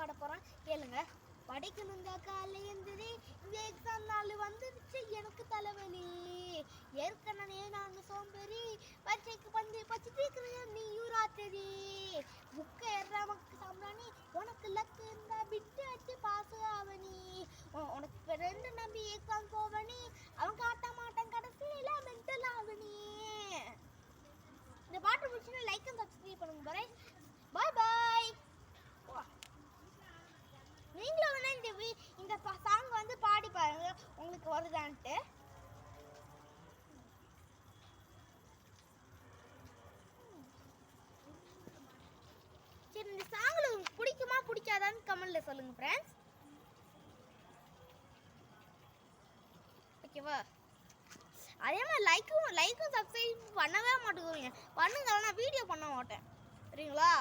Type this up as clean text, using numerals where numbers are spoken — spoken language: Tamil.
பாட போகிறேன் கேளுங்க. படிக்கணுங்க காலை எந்திரி, இந்த எக்ஸாம் நாள் வந்துருச்சு எனக்கு தலைவலி. ஏற்கனவே நான் சோம்பேறி, பச்சைக்கு பந்து பச்சிட்டு இருக்கிற நீயும் ராத்திரி. புக்கை எறாமக்கு சாம்பிராணி, உனக்கு லக்கு இருந்தா விட்டு வச்சு பாசு ஆவணி. உனக்கு ஃப்ரெண்டு நம்பி எக்ஸாம் போவனி, அவன் காட்ட மாட்டான் கடைசியில மென்டல் ஆவணி. இந்த பாட்டு முடிச்சுன்னா லைக் அண்ட் சப்ஸ்கிரைப் பண்ணுங்க பாய். பாய் பாய். நீங்களும் வேணா இந்த சாங் வந்து பாடி பாருங்க உங்களுக்கு வருதான்ட்டு. சரி, இந்த சாங்ல உங்களுக்கு பிடிக்குமா பிடிக்காதான்னு கமெண்ட்ல சொல்லுங்க ஃப்ரெண்ட்ஸ். ஓகேவா? அதே மாதிரி லைக்கும் சப்ஸ்கிரைப் பண்ணவே மாட்டேங்குறீங்க. பண்ணுங்க, நான் வீடியோ பண்ண மாட்டேன். சரிங்களா?